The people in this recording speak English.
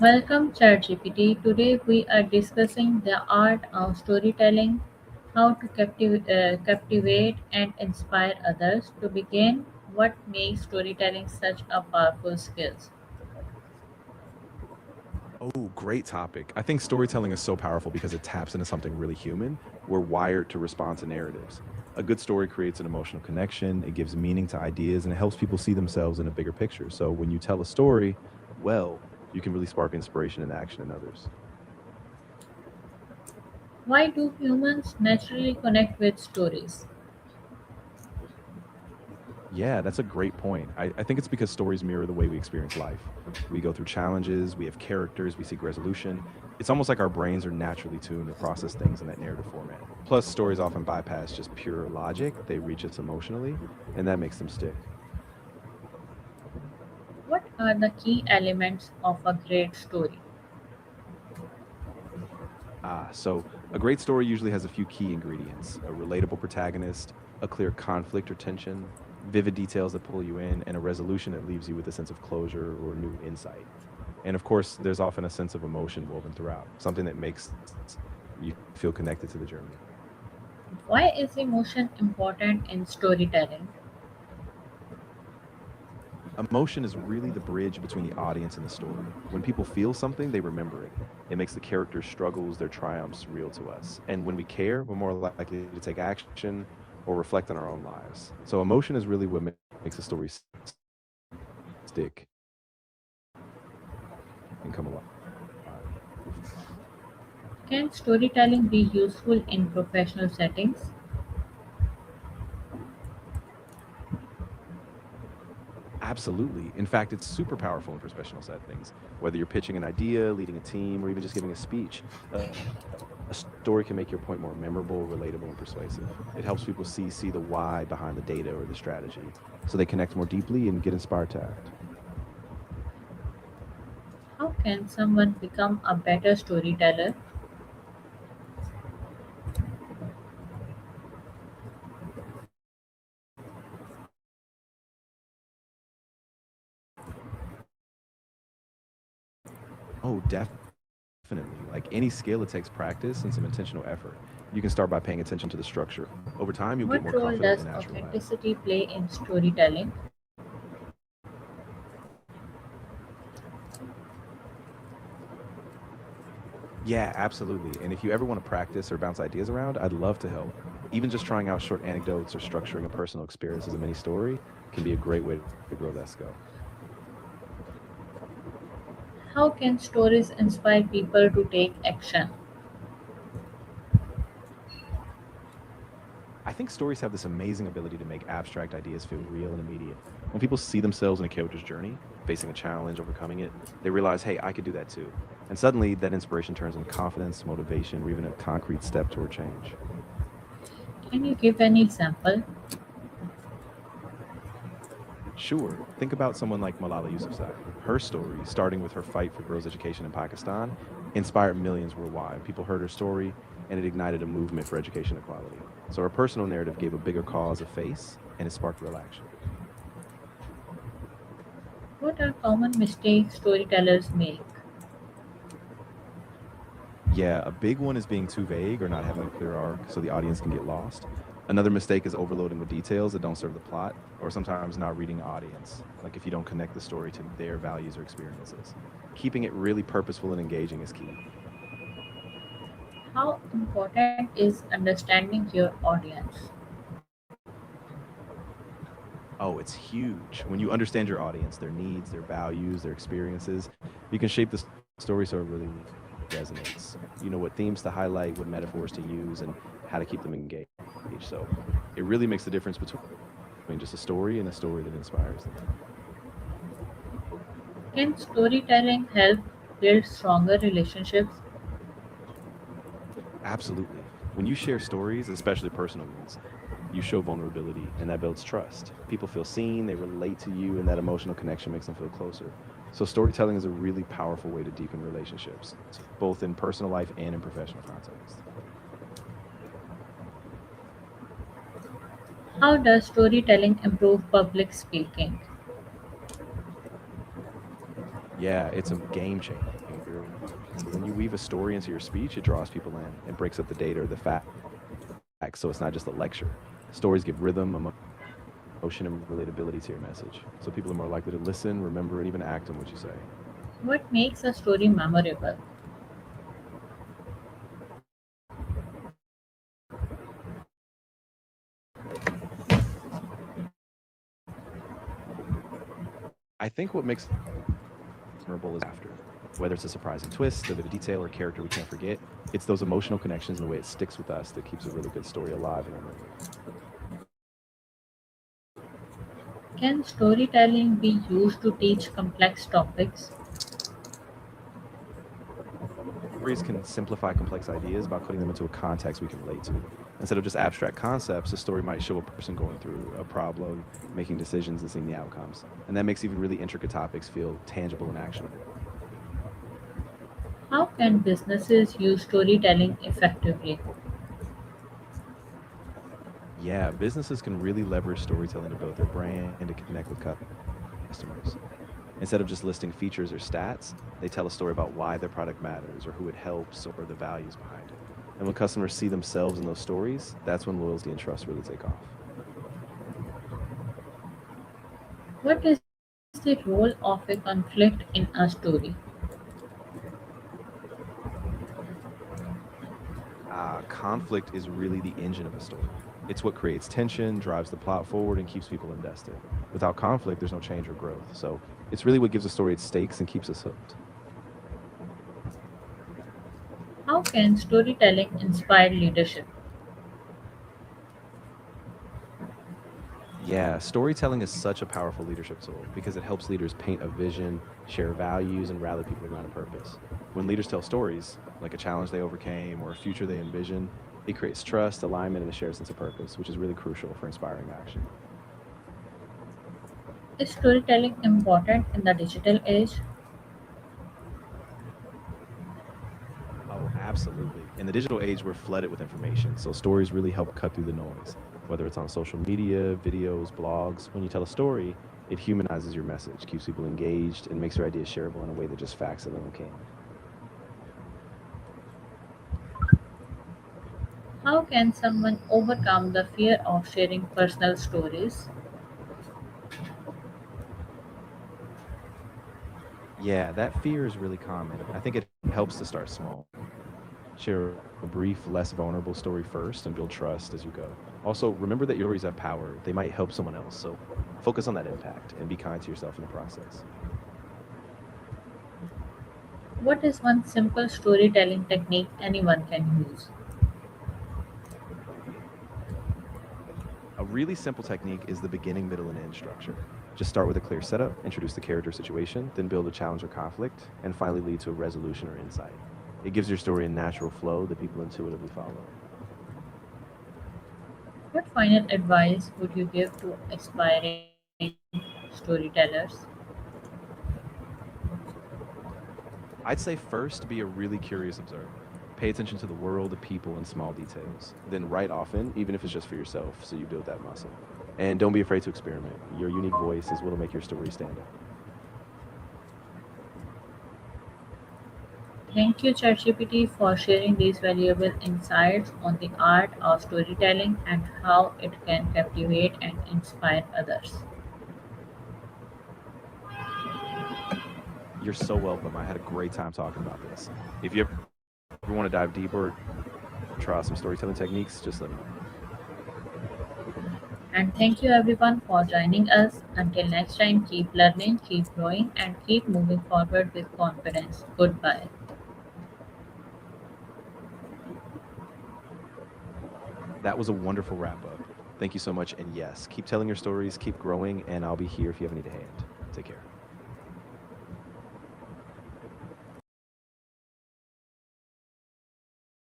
Welcome ChatGPT. Today we are discussing the art of storytelling, how to captivate and inspire others. To begin, what makes storytelling such a powerful skill? Oh, great topic. I think storytelling is so powerful because it taps into something really human. We're wired to respond to narratives. A good story creates an emotional connection, it gives meaning to ideas, and it helps people see themselves in a bigger picture. So when you tell a story, well, you can really spark inspiration and action in others. Why do humans naturally connect with stories? Yeah, that's a great point. I think it's because stories mirror the way we experience life. We go through challenges, we have characters, we seek resolution. It's almost like our brains are naturally tuned to process things in that narrative format. Plus, stories often bypass just pure logic, they reach us emotionally, and that makes them stick. What are the key elements of a great story? So a great story usually has a few key ingredients: a relatable protagonist, a clear conflict or tension, vivid details that pull you in, and a resolution that leaves you with a sense of closure or new insight. And of course, there's often a sense of emotion woven throughout, something that makes you feel connected to the journey. Why is emotion important in storytelling? Emotion is really the bridge between the audience and the story. When people feel something, they remember it. It makes the characters' struggles, their triumphs real to us. And when we care, we're more likely to take action or reflect on our own lives. So emotion is really what makes a story stick and come alive. Can storytelling be useful in professional settings? Absolutely. In fact, it's super powerful in professional settings. Whether you're pitching an idea, leading a team, or even just giving a speech, a story can make your point more memorable, relatable, and persuasive. It helps people see the why behind the data or the strategy, so they connect more deeply and get inspired to act. How can someone become a better storyteller? Oh, definitely. Like any skill, it takes practice and some intentional effort. You can start by paying attention to the structure. Over time, you'll get more What confident role and does natural at it. authenticity play in storytelling? Yeah, absolutely. And if you ever want to practice or bounce ideas around, I'd love to help. Even just trying out short anecdotes or structuring a personal experience as a mini story can be a great way to grow that skill. How can stories inspire people to take action? I think stories have this amazing ability to make abstract ideas feel real and immediate. When people see themselves in a character's journey, facing a challenge, overcoming it, they realize, hey, I could do that too. And suddenly that inspiration turns into confidence, motivation, or even a concrete step toward change. Can you give any example? Sure, think about someone like Malala Yousafzai. Her story, starting with her fight for girls' education in Pakistan, inspired millions worldwide. People heard her story, and it ignited a movement for education equality. So her personal narrative gave a bigger cause a face, and it sparked real action. What are common mistakes storytellers make? Yeah, a big one is being too vague or not having a clear arc so the audience can get lost. Another mistake is overloading with details that don't serve the plot, or sometimes not reading the audience, like if you don't connect the story to their values or experiences. Keeping it really purposeful and engaging is key. How important is understanding your audience? Oh, it's huge. When you understand your audience, their needs, their values, their experiences, you can shape the story so it really resonates. You know what themes to highlight, what metaphors to use, and how to keep them engaged. So it really makes the difference between just a story and a story that inspires them. Can storytelling help build stronger relationships? Absolutely. When you share stories, especially personal ones, you show vulnerability and that builds trust. People feel seen, they relate to you, and that emotional connection makes them feel closer. So, storytelling is a really powerful way to deepen relationships, both in personal life and in professional context. How does storytelling improve public speaking? Yeah, it's a game changer. When you weave a story into your speech, it draws people in and breaks up the data or the facts. So it's not just a lecture. Stories give rhythm, emotion, and relatability to your message. So people are more likely to listen, remember, and even act on what you say. What makes a story memorable? I think what makes a story memorable is after. Whether it's a surprising twist, a vivid detail, or character we can't forget, it's those emotional connections and the way it sticks with us that keeps a really good story alive in our memory. Can storytelling be used to teach complex topics? Stories can simplify complex ideas by putting them into a context we can relate to. Instead of just abstract concepts, a story might show a person going through a problem, making decisions, and seeing the outcomes. And that makes even really intricate topics feel tangible and actionable. How can businesses use storytelling effectively? Yeah, businesses can really leverage storytelling to build their brand and connect with customers. Instead of just listing features or stats, they tell a story about why their product matters or who it helps or the values behind it. And when customers see themselves in those stories, that's when loyalty and trust really take off. What is the role of a conflict in a story? Conflict is really the engine of a story. It's what creates tension, drives the plot forward, and keeps people invested. Without conflict, there's no change or growth. So it's really what gives a story its stakes and keeps us hooked. How can storytelling inspire leadership? Yeah, storytelling is such a powerful leadership tool because it helps leaders paint a vision, share values, and rally people around a purpose. When leaders tell stories, like a challenge they overcame or a future they envision, it creates trust, alignment, and a shared sense of purpose, which is really crucial for inspiring action. Is storytelling important in the digital age? Oh, absolutely. In the digital age, we're flooded with information, so stories really help cut through the noise. Whether it's on social media, videos, blogs, when you tell a story, it humanizes your message, keeps people engaged, and makes your ideas shareable in a way that just facts alone can't. How can someone overcome the fear of sharing personal stories? Yeah, that fear is really common. I think it helps to start small. Share a brief, less vulnerable story first and build trust as you go. Also, remember that your stories have power. They might help someone else. So focus on that impact and be kind to yourself in the process. What is one simple storytelling technique anyone can use? A really simple technique is the beginning, middle, and end structure. Just start with a clear setup, introduce the character situation, then build a challenge or conflict, and finally lead to a resolution or insight. It gives your story a natural flow that people intuitively follow. What final advice would you give to aspiring storytellers? I'd say first, be a really curious observer. Pay attention to the world, the people, and small details. Then write often, even if it's just for yourself, so you build that muscle. And don't be afraid to experiment. Your unique voice is what'll make your story stand out. Thank you, ChatGPT, for sharing these valuable insights on the art of storytelling and how it can captivate and inspire others. You're so welcome. I had a great time talking about this. If you ever want to dive deeper or try out some storytelling techniques, just let me know. And thank you, everyone, for joining us. Until next time, keep learning, keep growing, and keep moving forward with confidence. Goodbye. That was a wonderful wrap up. Thank you so much. And yes, keep telling your stories, keep growing, and I'll be here if you ever need a hand. Take care.